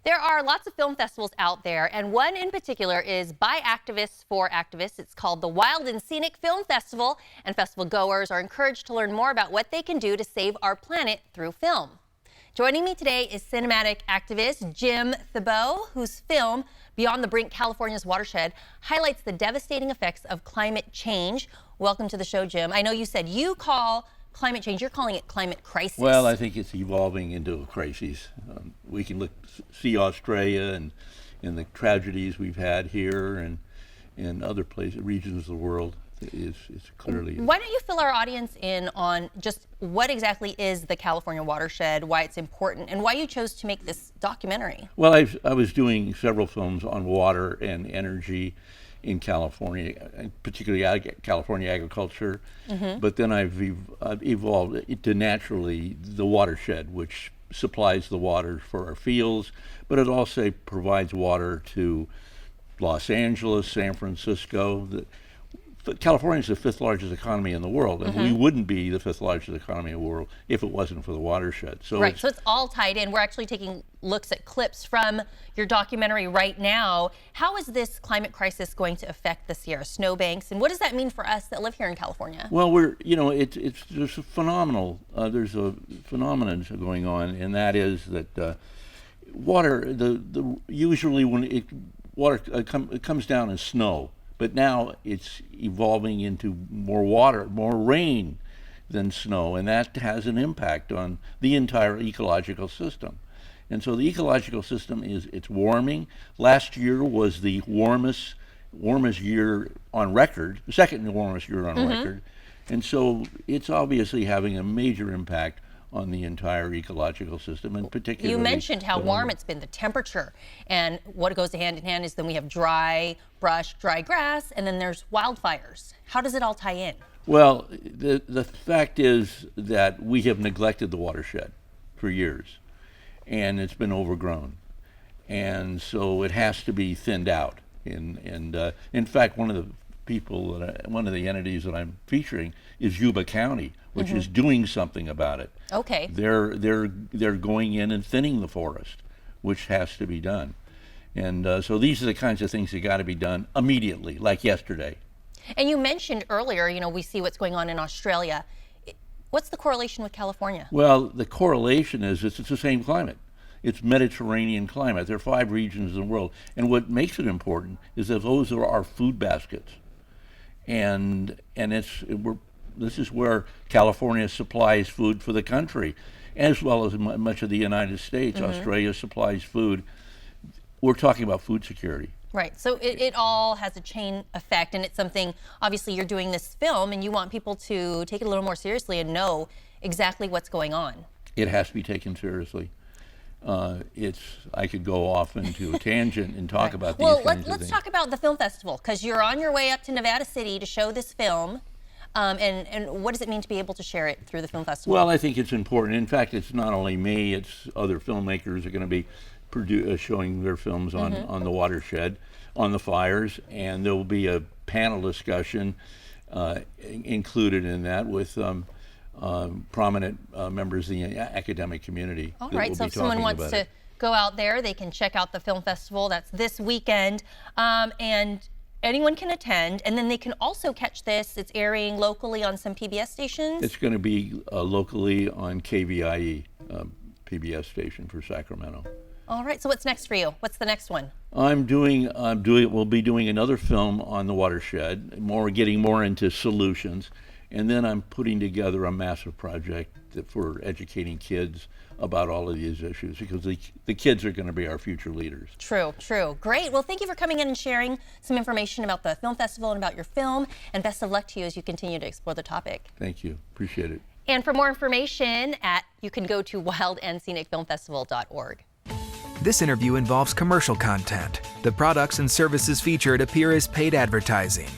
There are lots of film festivals out there, and one in particular is by activists for activists. It's called the Wild and Scenic Film Festival, and festival goers are encouraged to learn more about what they can do to save our planet through film. Joining me today is cinematic activist Jim Thebaut, whose film, Beyond the Brink, California's Watershed, highlights the devastating effects of climate change. Welcome to the show, Jim. I know you said you call climate change, you're calling it climate crisis. Well, I think it's evolving into a crisis. We can see Australia and the tragedies we've had here and in other places, regions of the world. Is clearly. Why don't you fill our audience in on just what exactly is the California watershed, why it's important, and why you chose to make this documentary? Well, I was doing several films on water and energy in California, and particularly California agriculture. But then I've evolved into naturally the watershed, which supplies the water for our fields, but it also provides water to Los Angeles, San Francisco. California is the fifth largest economy in the world, and we wouldn't be the fifth largest economy in the world if it wasn't for the watershed. So right, so it's all tied in. We're actually taking looks at clips from your documentary right now. How is this climate crisis going to affect the Sierra snowbanks, and what does that mean for us that live here in California? Well, there's a phenomenal, there's a phenomenon going on, and that is that water, usually when water comes down as snow. But now it's evolving into more water, more rain than snow, and that has an impact on the entire ecological system. And so the ecological system it's warming. Last year was the warmest year on record, the second warmest year on record. And so it's obviously having a major impact on the entire ecological system, and particularly. You mentioned how warm it's been, the temperature, and what goes hand in hand is then we have dry brush, dry grass, and then there's wildfires. How does it all tie in? Well, the fact is that we have neglected the watershed for years, and it's been overgrown, and so it has to be thinned out. And in fact, one of the entities that I'm featuring is Yuba County, which is doing something about it. Okay. They're going in and thinning the forest, which has to be done. And so these are the kinds of things that got to be done immediately, like yesterday. And you mentioned earlier, we see what's going on in Australia. What's the correlation with California? Well, the correlation is it's the same climate. It's Mediterranean climate. There are 5 regions in the world. And what makes it important is that those are our food baskets. And this is where California supplies food for the country, as well as much of the United States. Australia supplies food. We're talking about food security. Right, so it all has a chain effect, and it's something, obviously you're doing this film and you want people to take it a little more seriously and know exactly what's going on. It has to be taken seriously. I could go off into a tangent and talk about these kinds of things. Well, let's talk about the film festival, because you're on your way up to Nevada City to show this film. And what does it mean to be able to share it through the film festival? Well, I think it's important. In fact, it's not only me, it's other filmmakers are going to be showing their films on the watershed, on the fires, and there will be a panel discussion included in that with prominent members of the academic community. All right, so if someone wants to go out there, they can check out the film festival. That's this weekend, and anyone can attend, and then they can also catch this. It's airing locally on some PBS stations. It's going to be locally on KVIE, PBS station for Sacramento. All right, so what's next for you? What's the next one? We'll be doing another film on the watershed, getting more into solutions, and then I'm putting together a massive project for educating kids about all of these issues, because the kids are going to be our future leaders. True. Great. Well, thank you for coming in and sharing some information about the film festival and about your film, and best of luck to you as you continue to explore the topic. Thank you. Appreciate it. And for more information, you can go to wildandscenicfilmfestival.org. This interview involves commercial content. The products and services featured appear as paid advertising.